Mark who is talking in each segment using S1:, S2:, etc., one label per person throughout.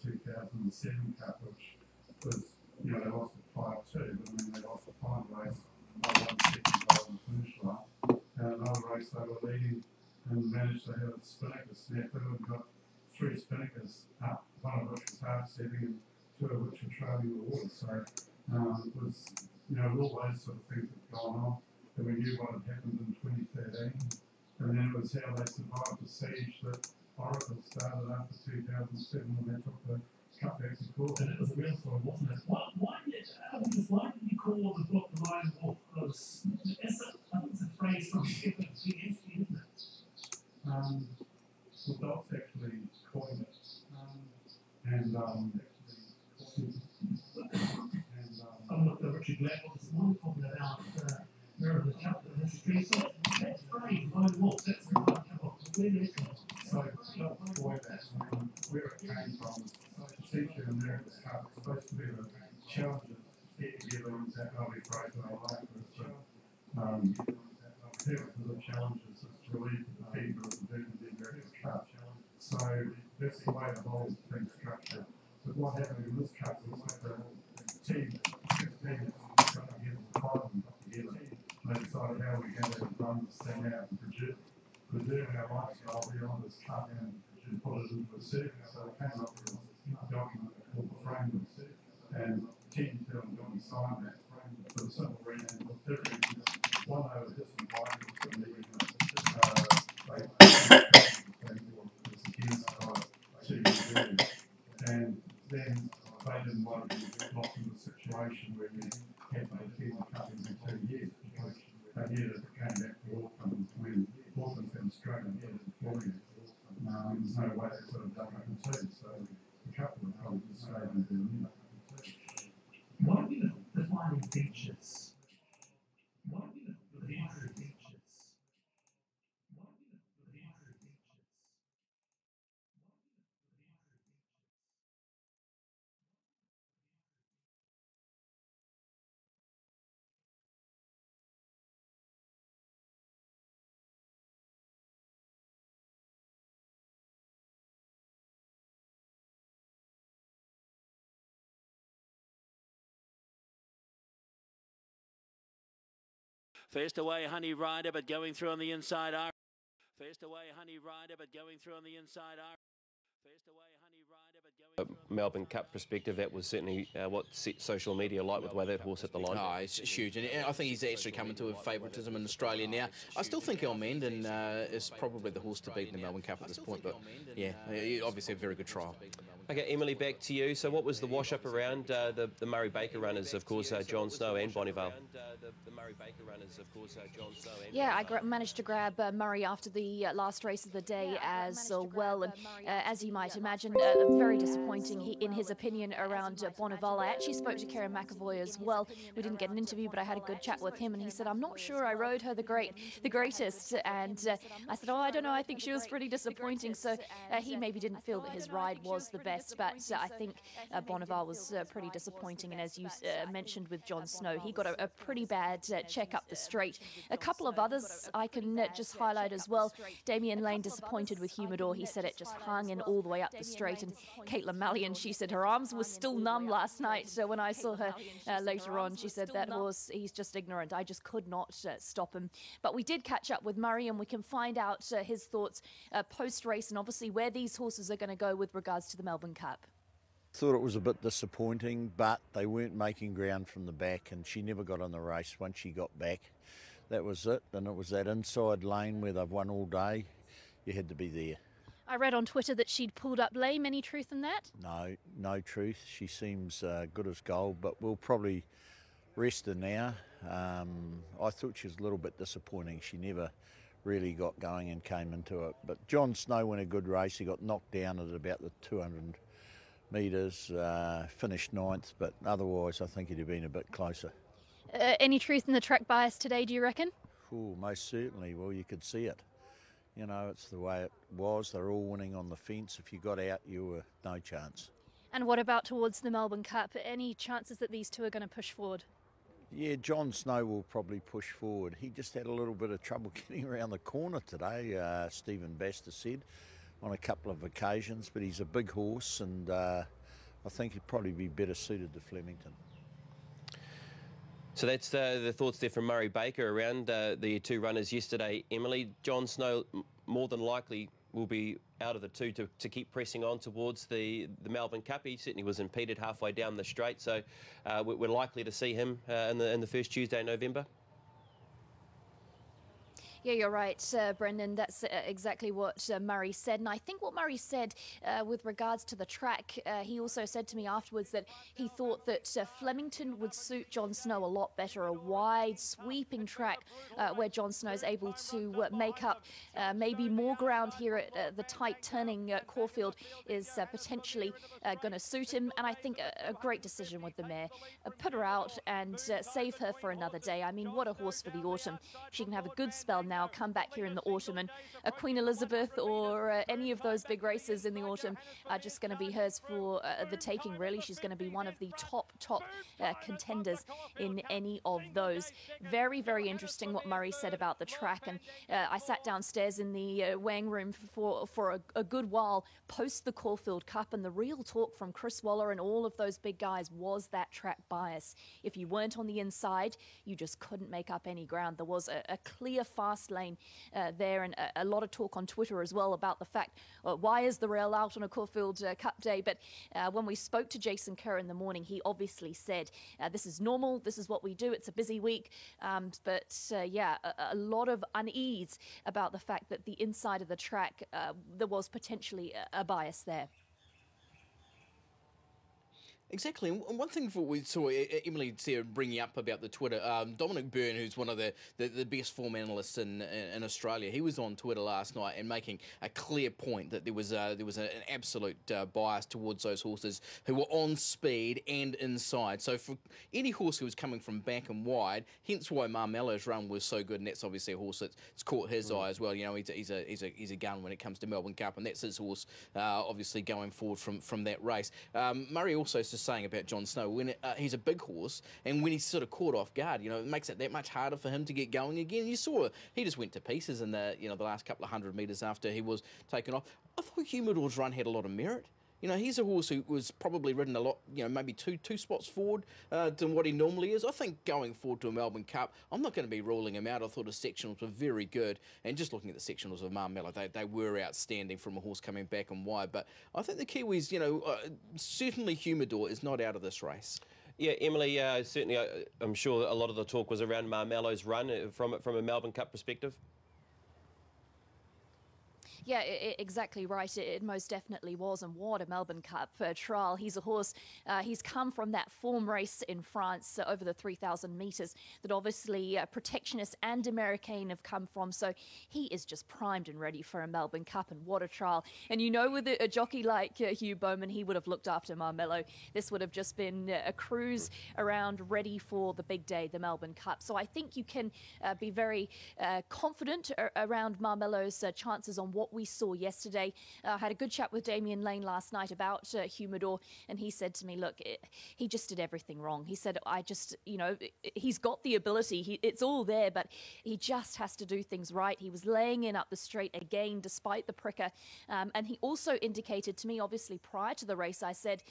S1: the 2007 Cup, which was, you know, they lost at 5-2, but I mean, they lost the final race by 1 second on the finish line. And another race they were leading and managed to have a spinnaker snafu and got 3 spinnakers up, one of which was hard setting and 2 of which were trailing the water. So it was, you know, all those sort of things that gone on, and we knew what had happened in 2013. And then it was how they survived the siege that Oracle started after 2007 when they took the cup back to court.
S2: And it was a real story, wasn't it? Why did you call the book The Lone Wolf? Because I think it's a phrase from Shepard GSP, isn't it?
S1: Well, Doc's actually coined it.
S2: I'm with Richard Gladwell this morning talking about the cup history. So that phrase, Lone Wolf, that's where I come off. Where did it come from?
S1: So Doc coined that, where it came from. Teacher in there, it's supposed to be the challenges to get together in that lovely phrase that I like. Here for the challenges is to relieve the fever of the burden of the American Cup. So that's the way the whole thing's structured. But what happened in this cup was that the team, 6 teams, got together, 5 of them got together, and they decided how we're going to run this thing out and preserve our lifestyle beyond this cup and put it into a circuit. So they came up with a document called the framework, and 10 film don't sign that for the simple reason that the difference is one over disinvited and the and then they didn't want to be locked in a situation where we had no team coming in 2 years because they knew that it came back to Auckland when Auckland's been struggling here for 4 years. There's no way they could have done it in 2, so a couple of probably stayed in Berlin.
S2: What are the defining features? What are the entry features?
S3: First away, Honey Rider, but going through on the inside. First away, Honey Rider, but going through on the inside. First away, Honey Rider, but going through.
S4: Melbourne Cup perspective, that was certainly what social media like with the way that horse hit the line.
S5: Oh, it's huge, and I think he's actually coming to a favouritism in Australia now. I still think El Menden is probably the horse to beat in the Melbourne Cup at this point, but yeah, obviously a very good trial.
S4: Okay, Emily, back to you. So what was the wash-up around the Murray Baker runners, of course, John Snow and Bonneville? The Murray Baker runners, of course, John Snow and
S6: yeah, I managed to grab Murray after the last race of the day as well, and as you might imagine, very disappointing in his opinion around Bonneville. I actually spoke to Karen McAvoy as well. We didn't get an interview, but I had a good chat with him, and he said, I'm not sure I rode her the greatest, and I said, oh, I don't know, I think she was pretty disappointing. So he maybe didn't feel that his ride was the best, but I think Bonneville was pretty disappointing, and as you mentioned with John Snow, he got a pretty bad check up the straight. A couple of others I can just highlight as well. Damien Lane disappointed with Humidor. He said it just hung in all the way up the straight, and Caitlin Mallion, she said her arms were still numb last night. So when I saw her later on, she said that horse, he's just ignorant. I just could not stop him. But we did catch up with Murray, and we can find out his thoughts post-race, and obviously where these horses are going to go with regards to the Melbourne Cup.
S7: Thought it was a bit disappointing, but they weren't making ground from the back, and she never got on the race. Once she got back, that was it. And it was that inside lane where they've won all day. You had to be there.
S6: I read on Twitter that she'd pulled up lame. Any truth in that? No truth. She seems good as gold, but we'll probably rest her now. I thought she was a little bit disappointing. She never really got going and came into it. But John Snow won a good race. He got knocked down at about the 200 metres, finished 9th, but otherwise I think he'd have been a bit closer. Any truth in the track bias today, do you reckon?
S7: Oh, most certainly. Well, you could see it. You know, it's the way it was. They're all winning on the fence. If you got out, you were no chance.
S6: And what about towards the Melbourne Cup? Any chances that these two are going to push forward?
S7: Yeah, John Snow will probably push forward. He just had a little bit of trouble getting around the corner today, Stephen Baster said. on a couple of occasions, but he's a big horse, and I think he'd probably be better suited to Flemington.
S4: So that's the thoughts there from Murray Baker around the two runners yesterday. Emily, John Snow more than likely will be out of the two to keep pressing on towards the Melbourne Cup. He certainly was impeded halfway down the straight, so we're likely to see him in the first Tuesday in November.
S6: Yeah, you're right, Brendan. That's exactly what Murray said. And I think what Murray said with regards to the track, he also said to me afterwards that he thought that Flemington would suit John Snow a lot better, a wide, sweeping track where John Snow is able to make up maybe more ground here at the tight turning Caulfield is potentially going to suit him. And I think a great decision with the mare. Put her out and save her for another day. I mean, what a horse for the autumn. She can have a good spell now, come back here in the autumn, and Queen Elizabeth or any of those big races in the autumn are just going to be hers for the taking, really. She's going to be one of the top contenders in any of those. Very, very interesting what Murray said about the track, and I sat downstairs in the weighing room for a good while post the Caulfield Cup, and the real talk from Chris Waller and all of those big guys was that track bias. If you weren't on the inside, you just couldn't make up any ground. There was a clear fast lane there, and a lot of talk on Twitter as well about the fact, why is the rail out on a Caulfield Cup day? But when we spoke to Jason Kerr in the morning, he obviously said, this is normal, this is what we do, it's a busy week, but yeah, a lot of unease about the fact that the inside of the track, there was potentially a bias there.
S5: Exactly, and one thing we saw Emily Sarah bringing up about the Twitter, Dominic Byrne, who's one of the best form analysts in Australia, he was on Twitter last night and making a clear point that there was an absolute bias towards those horses who were on speed and inside. So for any horse who was coming from back and wide, hence why Marmello's run was so good, and that's obviously a horse that's caught his eye as well. You know, he's a gun when it comes to Melbourne Cup, and that's his horse, obviously going forward from that race. Murray also saying about John Snow, when he's a big horse, and when he's sort of caught off guard, you know, it makes it that much harder for him to get going again. You saw he just went to pieces in the last couple of 100 metres after he was taken off. I thought Humidor's run had a lot of merit. You know, he's a horse who was probably ridden a lot, you know, maybe two spots forward than what he normally is. I think going forward to a Melbourne Cup, I'm not going to be ruling him out. I thought his sectionals were very good. And just looking at the sectionals of Marmello, they were outstanding from a horse coming back and wide. But I think the Kiwis, you know, certainly Humidor is not out of this race.
S4: Yeah, Emily, certainly I'm sure a lot of the talk was around Marmello's run from a Melbourne Cup perspective.
S6: Yeah, exactly right. It most definitely was. And what a Melbourne Cup trial. He's a horse. He's come from that form race in France over the 3,000 metres that obviously Protectionist and American have come from. So he is just primed and ready for a Melbourne Cup. And what a trial. And you know, with a jockey like Hugh Bowman, he would have looked after Marmello. This would have just been a cruise around ready for the big day, the Melbourne Cup. So I think you can be very confident around Marmello's chances on what we saw yesterday. I had a good chat with Damien Lane last night about Humidor, and he said to me, look, he just did everything wrong. He said, he's got the ability, it's all there, but he just has to do things right. He was laying in up the straight again, despite the pricker. And he also indicated to me, obviously prior to the race, I said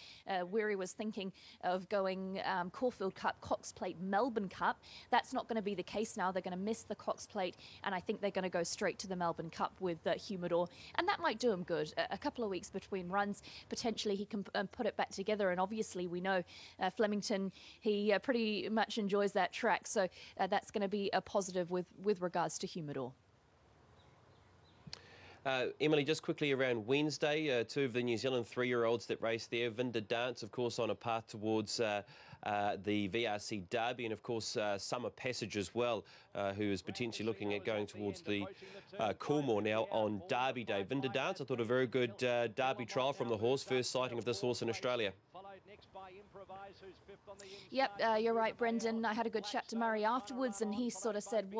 S6: Weary was thinking of going Caulfield Cup, Cox Plate, Melbourne Cup. That's not going to be the case now. They're going to miss the Cox Plate, and I think they're going to go straight to the Melbourne Cup with Humidor. And that might do him good. A couple of weeks between runs, potentially he can put it back together. And obviously we know Flemington, he pretty much enjoys that track. So that's going to be a positive with regards to Humidor.
S4: Emily, just quickly around Wednesday, two of the New Zealand 3-year-olds that race there. Vinda Dance, of course, on a path towards the VRC Derby, and of course Summer Passage as well, who is potentially looking at going towards the Coolmore now on Derby Day. Vinda Dance, I thought a very good Derby trial from the horse, first sighting of this horse in Australia.
S6: Yep, you're right, Brendan. I had a good chat to Murray afterwards, and he sort of said,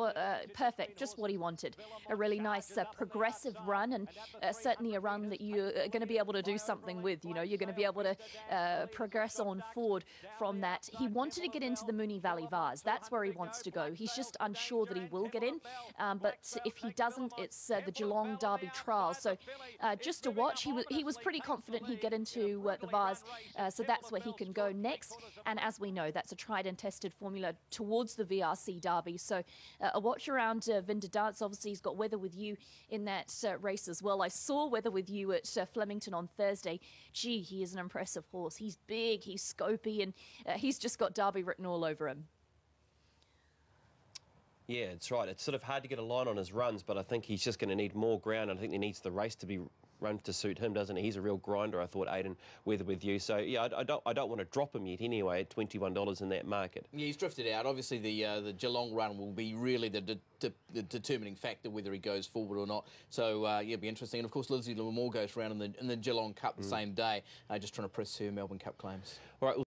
S6: perfect, just what he wanted. A really nice progressive run, and certainly a run that you're going to be able to do something with. You know, you're going to be able to progress on forward from that. He wanted to get into the Moonee Valley Vase. That's where he wants to go. He's just unsure that he will get in, but if he doesn't, it's the Geelong Derby Trial. So just to watch, he was pretty confident he'd get into the Vase, so that's where he can go next. And as we know, that's a tried and tested formula towards the VRC Derby. So a watch around Vinder Dance. Obviously, he's got Weather With You in that race as well. I saw Weather With You at Flemington on Thursday. Gee, he is an impressive horse. He's big, he's scopy, and he's just got Derby written all over him.
S4: Yeah, it's right. It's sort of hard to get a line on his runs, but I think he's just going to need more ground. I think he needs the race to be run to suit him, doesn't he? He's a real grinder, I thought, Aidan, Weather With You. So, yeah, I don't want to drop him yet anyway at $21 in that market. Yeah,
S5: he's drifted out. Obviously, the Geelong run will be really the determining factor whether he goes forward or not. So, yeah, it'll be interesting. And, of course, Lizzie Lamore goes around in the Geelong Cup the same day, just trying to press her Melbourne Cup claims.
S4: All right.